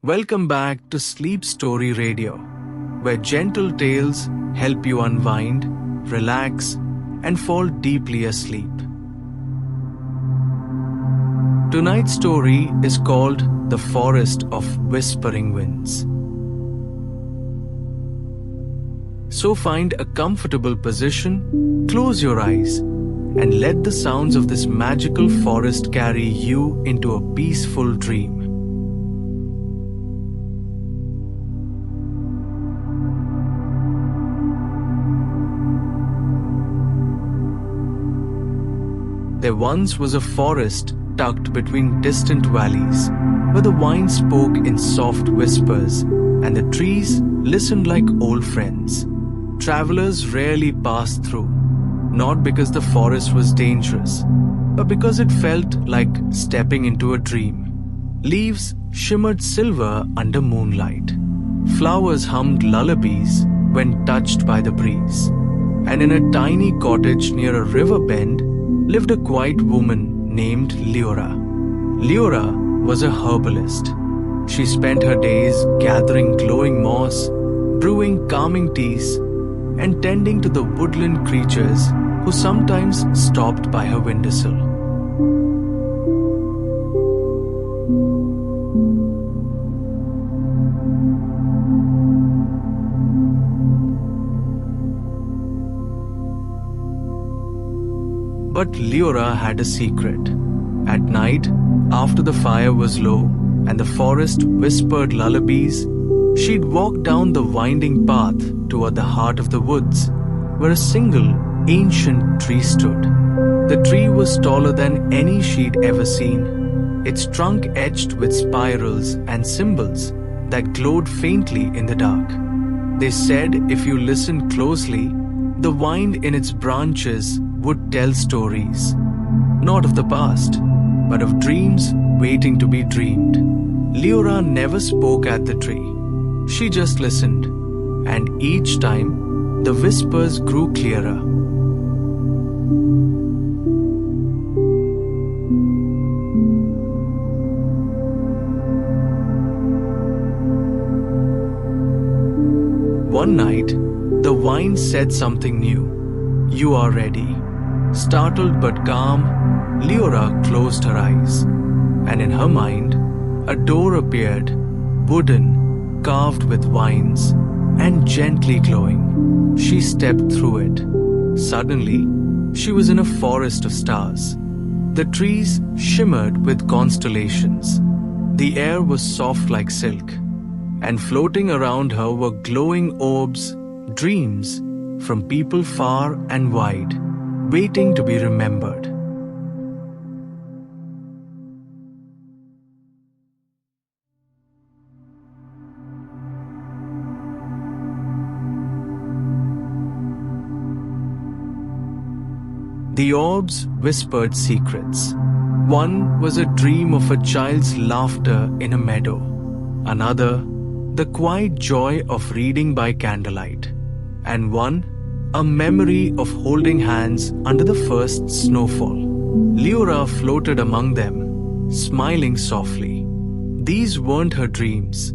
Welcome back to Sleep Story Radio, where gentle tales help you unwind, relax, and fall deeply asleep. Tonight's story is called The Forest of Whispering Winds. So find a comfortable position, close your eyes, and let the sounds of this magical forest carry you into a peaceful dream. There once was a forest tucked between distant valleys, where the wind spoke in soft whispers and the trees listened like old friends. Travelers rarely passed through, not because the forest was dangerous, but because it felt like stepping into a dream. Leaves shimmered silver under moonlight. Flowers hummed lullabies when touched by the breeze. And in a tiny cottage near a river bend lived a quiet woman named Leora. Leora was a herbalist. She spent her days gathering glowing moss, brewing calming teas, and tending to the woodland creatures who sometimes stopped by her windowsill. But Leora had a secret. At night, after the fire was low and the forest whispered lullabies, she'd walk down the winding path toward the heart of the woods, where a single ancient tree stood. The tree was taller than any she'd ever seen, its trunk etched with spirals and symbols that glowed faintly in the dark. They said if you listened closely, the wind in its branches would tell stories, not of the past, but of dreams waiting to be dreamed. Leora never spoke at the tree. She just listened, and each time the whispers grew clearer. One night, the wind said something new. "You are ready." Startled but calm, Leora closed her eyes, and in her mind, a door appeared, wooden, carved with vines, and gently glowing. She stepped through it. Suddenly, she was in a forest of stars. The trees shimmered with constellations. The air was soft like silk, and floating around her were glowing orbs, dreams from people far and wide, waiting to be remembered. The orbs whispered secrets. One was a dream of a child's laughter in a meadow. Another, the quiet joy of reading by candlelight. And one, a memory of holding hands under the first snowfall. Leora floated among them, smiling softly. These weren't her dreams,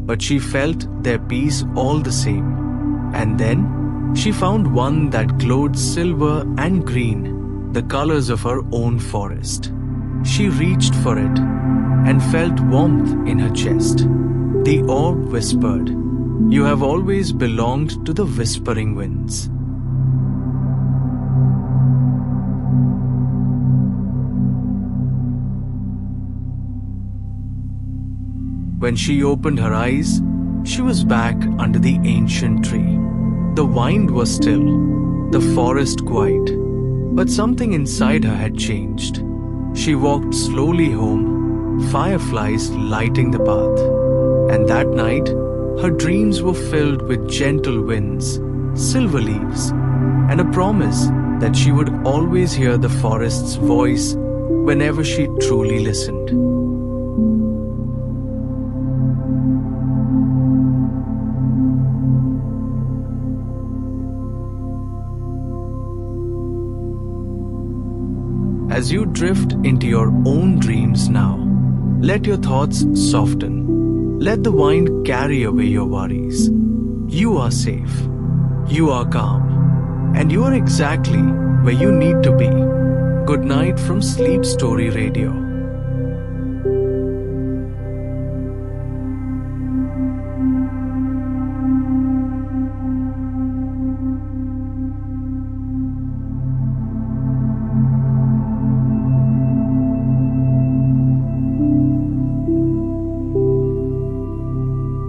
but she felt their peace all the same. And then, she found one that glowed silver and green, the colors of her own forest. She reached for it and felt warmth in her chest. The orb whispered, "You have always belonged to the whispering winds." When she opened her eyes, she was back under the ancient tree. The wind was still, the forest quiet, but something inside her had changed. She walked slowly home, fireflies lighting the path. And that night, her dreams were filled with gentle winds, silver leaves, and a promise that she would always hear the forest's voice whenever she truly listened. As you drift into your own dreams now, let your thoughts soften. Let the wind carry away your worries. You are safe. You are calm. And you are exactly where you need to be. Good night from Sleep Story Radio.